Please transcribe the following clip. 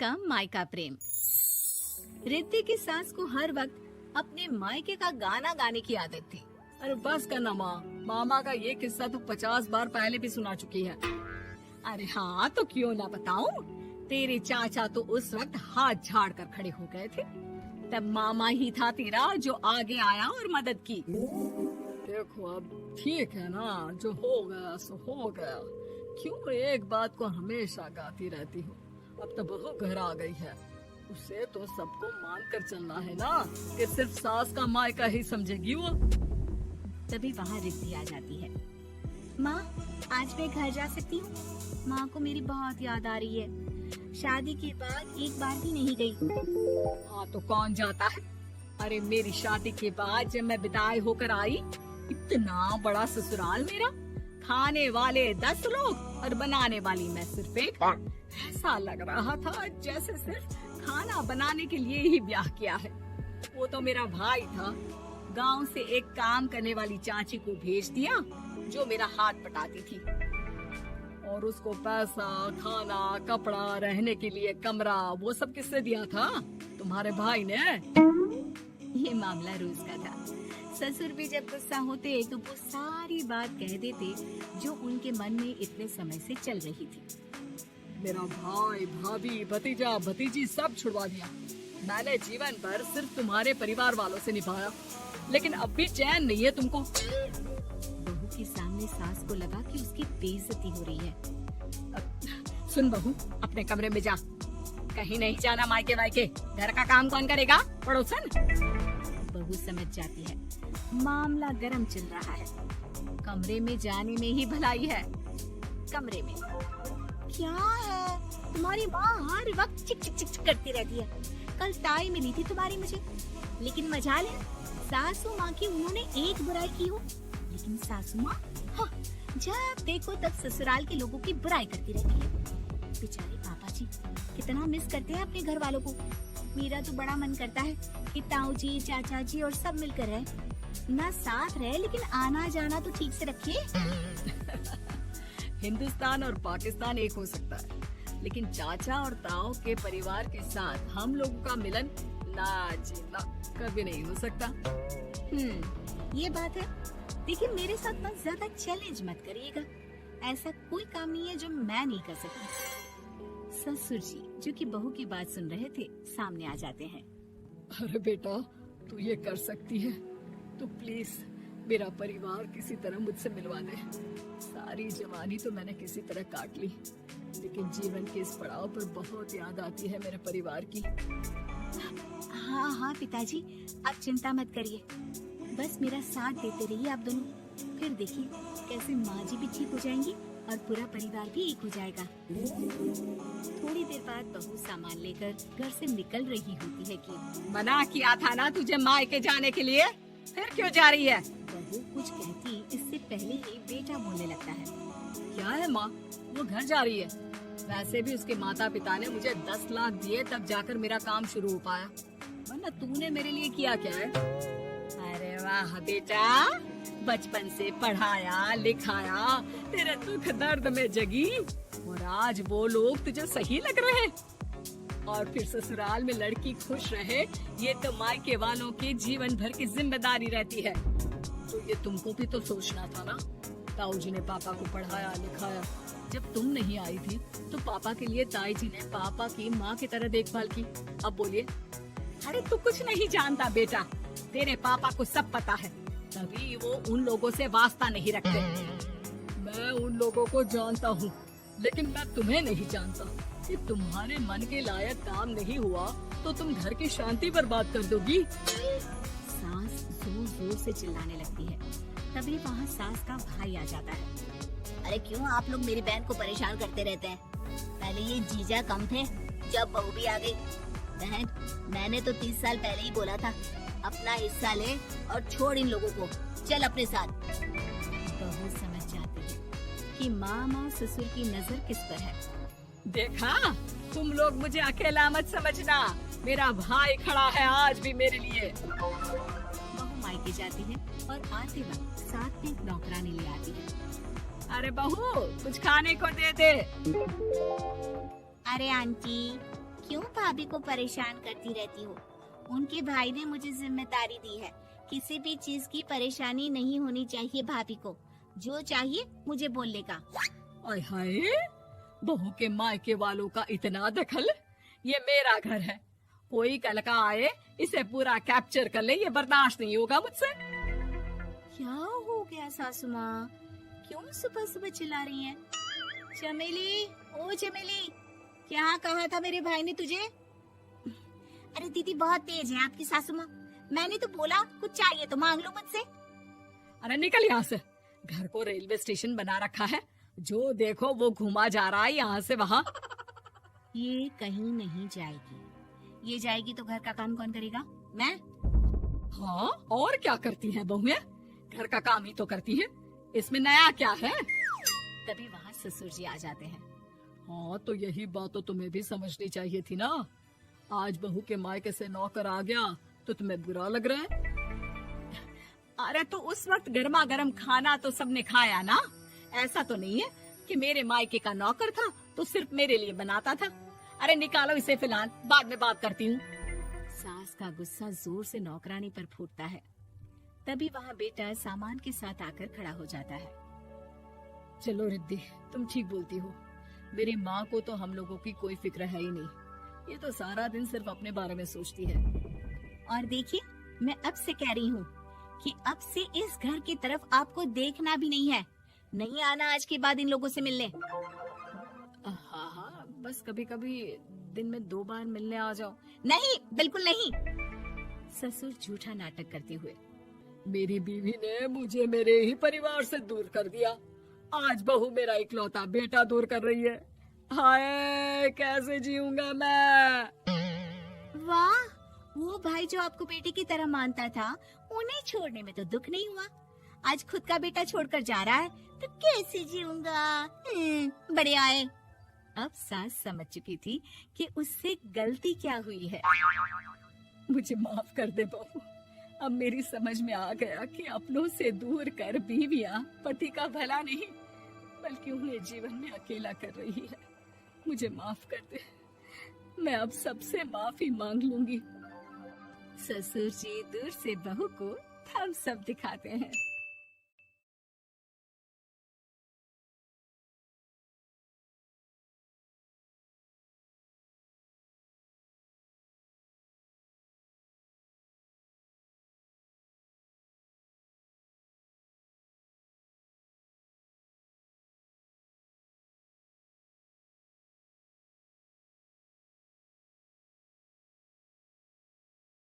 कम मायका प्रेम। रिद्धि की सास को हर वक्त अपने मायके का गाना गाने की आदत थी। अरे बस करना माँ, मामा का ये किस्सा तो 50 बार पहले भी सुना चुकी है। अरे हाँ, तो क्यों ना बताऊं। तेरे चाचा तो उस वक्त हाथ झाड़ कर खड़े हो गए थे। तब मामा ही था तेरा जो आगे आया और मदद की। देखो अब ठीक है ना, जो हो गया सो हो गया। क्यों एक बात को हमेशा गाती रहती हूँ। अब तो बहू घर आ गई है, उसे तो सबको मान कर चलना है ना, कि सिर्फ सास का मायका ही समझेगी वो। तभी वहाँ रिद्धि आ जाती है। माँ, आज मैं घर जा सकती हूँ? माँ को मेरी बहुत याद आ रही है। शादी के बाद एक बार भी नहीं गई। हाँ तो कौन जाता है। अरे मेरी शादी के बाद जब मैं विदाई होकर आई, इतना बड़ा ससुराल मेरा, खाने वाले 10 लोग और बनाने वाली मैं सिर्फ एक। ऐसा लग रहा था जैसे सिर्फ खाना बनाने के लिए ही ब्याह किया है। वो तो मेरा भाई था, गांव से एक काम करने वाली चाची को भेज दिया जो मेरा हाथ पटाती थी, और उसको पैसा, खाना, कपड़ा, रहने के लिए कमरा, वो सब किसने दिया था? तुम्हारे भाई ने। ये मामला रोज का था। ससुर भी जब गुस्सा होते तो वो सारी बात कह देते जो उनके मन में इतने समय से चल रही थी। मेरा भाई, भाभी, भतीजा, भतीजी सब छुड़वा दिया। मैंने जीवन भर सिर्फ तुम्हारे परिवार वालों से निभाया, लेकिन अब भी चैन नहीं है तुमको। बहू के सामने सास को लगा कि उसकी बेइज्जती हो रही है। सुन बहू, अपने कमरे में जा, कहीं नहीं जाना मायके वायके। घर का काम कौन करेगा? पड़ोसन। बहू समझ जाती है मामला गर्म चल रहा है। कमरे में जाने में ही भलाई है। कमरे में क्या है? तुम्हारी माँ हर वक्त चिक चिक चिक करती रहती है। कल ताई मिली थी तुम्हारी मुझे, लेकिन मजाल है सासू माँ की उन्होंने एक बुराई की हो, लेकिन सासू माँ हाँ, जब देखो तब ससुराल के लोगों की बुराई करती रहती है। बेचारे पापा जी कितना मिस करते हैं अपने घर वालों को। मेरा तो बड़ा मन करता है कि ताऊ जी, चाचा जी और सब मिलकर रहे। ना साथ रहे लेकिन आना जाना तो ठीक से रखिए। हिंदुस्तान और पाकिस्तान एक हो सकता है, लेकिन चाचा और ताऊ के परिवार के साथ हम लोगों का मिलन ना जी ना कभी नहीं हो सकता। ये बात है। देखिए मेरे साथ ना ज्यादा चैलेंज मत करिएगा। ऐसा कोई काम नहीं है जो मैं नहीं कर सकती। ससुर जी जो कि बहू की बात सुन रहे थे सामने आ जाते हैं। अरे बेटा, तू ये कर सकती है तो प्लीज मेरा परिवार किसी तरह मुझसे मिलवा दे। सारी जवानी तो मैंने किसी तरह काट ली, लेकिन जीवन के इस पड़ाव पर बहुत याद आती है मेरे परिवार की। हाँ हाँ पिताजी, आप चिंता मत करिए। बस मेरा साथ देते रहिए आप दोनों। फिर देखिए कैसे माँ जी भी ठीक हो जाएंगी और पूरा परिवार भी एक हो जाएगा। थोड़ी देर बाद बहू सामान लेकर घर से निकल रही होती है कि मना किया था ना तुझे मायके जाने के लिए, फिर क्यों जा रही है? बहू कुछ कहती इससे पहले ही बेटा बोलने लगता है। क्या है माँ, वो घर जा रही है। वैसे भी उसके माता पिता ने मुझे 10 लाख दिए तब जाकर मेरा काम शुरू हो पाया, वरना तूने मेरे लिए किया क्या है? अरे वाह बेटा, बचपन से पढ़ाया लिखाया, तेरे दुख दर्द में जगी, और आज वो लोग तुझे सही लग रहे हैं। और फिर ससुराल में लड़की खुश रहे, ये तो मायके वालों की जीवन भर की जिम्मेदारी रहती है। तो ये तुमको भी तो सोचना था ना। ताऊ जी ने पापा को पढ़ाया लिखाया, जब तुम नहीं आई थी तो पापा के लिए ताई जी ने पापा की माँ की तरह देखभाल की। अब बोलिए। अरे तू कुछ नहीं जानता बेटा, तेरे पापा को सब पता है, तभी वो उन लोगों से वास्ता नहीं रखते। मैं उन लोगों को जानता हूँ, लेकिन मैं तुम्हें नहीं जानता। कि तुम्हारे मन के लायक काम नहीं हुआ तो तुम घर की शांति बर्बाद कर दोगी। सास जोर जोर से चिल्लाने लगती है। तभी वहाँ सास का भाई आ जाता है। अरे क्यों आप लोग मेरी बहन को परेशान करते रहते हैं? पहले ये जीजा कम थे, जब बहू भी आ गई। बहन, मैंने तो 30 साल पहले ही बोला था, अपना हिस्सा ले और छोड़ इन लोगों को, चल अपने साथ। बहू समझ जाती है कि मामा ससुर की नजर किस पर है। देखा, तुम लोग मुझे अकेला मत समझना, मेरा भाई खड़ा है आज भी मेरे लिए। बहू मायके जाती है और आते वक्त साथ में नौकरानी ले आती है। अरे बहू, कुछ खाने को दे दे। अरे आंटी, क्यों भाभी को परेशान करती रहती हो? उनके भाई ने मुझे जिम्मेदारी दी है, किसी भी चीज की परेशानी नहीं होनी चाहिए भाभी को। जो चाहिए मुझे बोलने का। आय हाय, बहू के मायके वालों का इतना दखल। ये मेरा घर है, कोई कल का आए इसे पूरा कैप्चर कर ले, ये बर्दाश्त नहीं होगा मुझसे। क्या हो गया सासू माँ, क्यों सुबह सुबह चिल्ला रही हैं? चमेली, ओ चमेली, क्या कहा था मेरे भाई ने तुझे? अरे दीदी बहुत तेज है आपकी सासू माँ। मैंने तो बोला कुछ चाहिए तो मांग लो मुझसे। अरे निकल यहाँ से, घर को रेलवे स्टेशन बना रखा है, जो देखो वो घुमा जा रहा है यहाँ से वहाँ। ये कहीं नहीं जाएगी, ये जाएगी तो घर का काम कौन करेगा? मैं। हाँ, और क्या करती है बहुएं? घर का काम ही तो करती है, इसमें नया क्या है? तभी वहाँ ससुर जी आ जाते हैं। हाँ, तो यही बात तो तुम्हें भी समझनी चाहिए थी ना। आज बहू के मायके से नौकर आ गया तो तुम्हें बुरा लग रहा है? अरे तो उस वक्त गर्मा गर्म खाना तो सबने खाया ना। ऐसा तो नहीं है कि मेरे मायके का नौकर था तो सिर्फ मेरे लिए बनाता था। अरे निकालो इसे, फिलहाल बाद में बात करती हूँ। सास का गुस्सा जोर से नौकरानी पर फूटता है। तभी वहाँ बेटा सामान के साथ आकर खड़ा हो जाता है। चलो रिद्धी, तुम ठीक बोलती हो। मेरी माँ को तो हम लोगों की कोई फिक्र है ही नहीं, ये तो सारा दिन सिर्फ अपने बारे में सोचती है। और देखिए, मैं अब से कह रही हूँ कि अब से इस घर की तरफ आपको देखना भी नहीं है। नहीं आना आज के बाद इन लोगों से मिलने। हाँ हाँ, बस कभी कभी दिन में 2 बार मिलने आ जाओ। नहीं, बिल्कुल नहीं। ससुर झूठा नाटक करते हुए। मेरी बीवी ने मुझे मेरे ही परिवार से दूर कर दिया, आज बहू मेरा इकलौता बेटा दूर कर रही है। हाय, कैसे जीऊंगा मैं? वाह, वो भाई जो आपको बेटे की तरह मानता था, उन्हें छोड़ने में तो दुख नहीं हुआ। आज खुद का बेटा छोड़कर जा रहा है तो कैसे जीऊंगा? बढ़िया है। अब सास समझ चुकी थी कि उससे गलती क्या हुई है। मुझे माफ कर दे बहू, अब मेरी समझ में आ गया कि अपनों से दूर कर बीवियां पति का भला नहीं बल्कि उन्हें जीवन में अकेला कर रही है। मुझे माफ कर दे, मैं अब सबसे माफी मांग लूंगी। ससुर जी दूर से बहू को थम्स अप दिखाते हैं।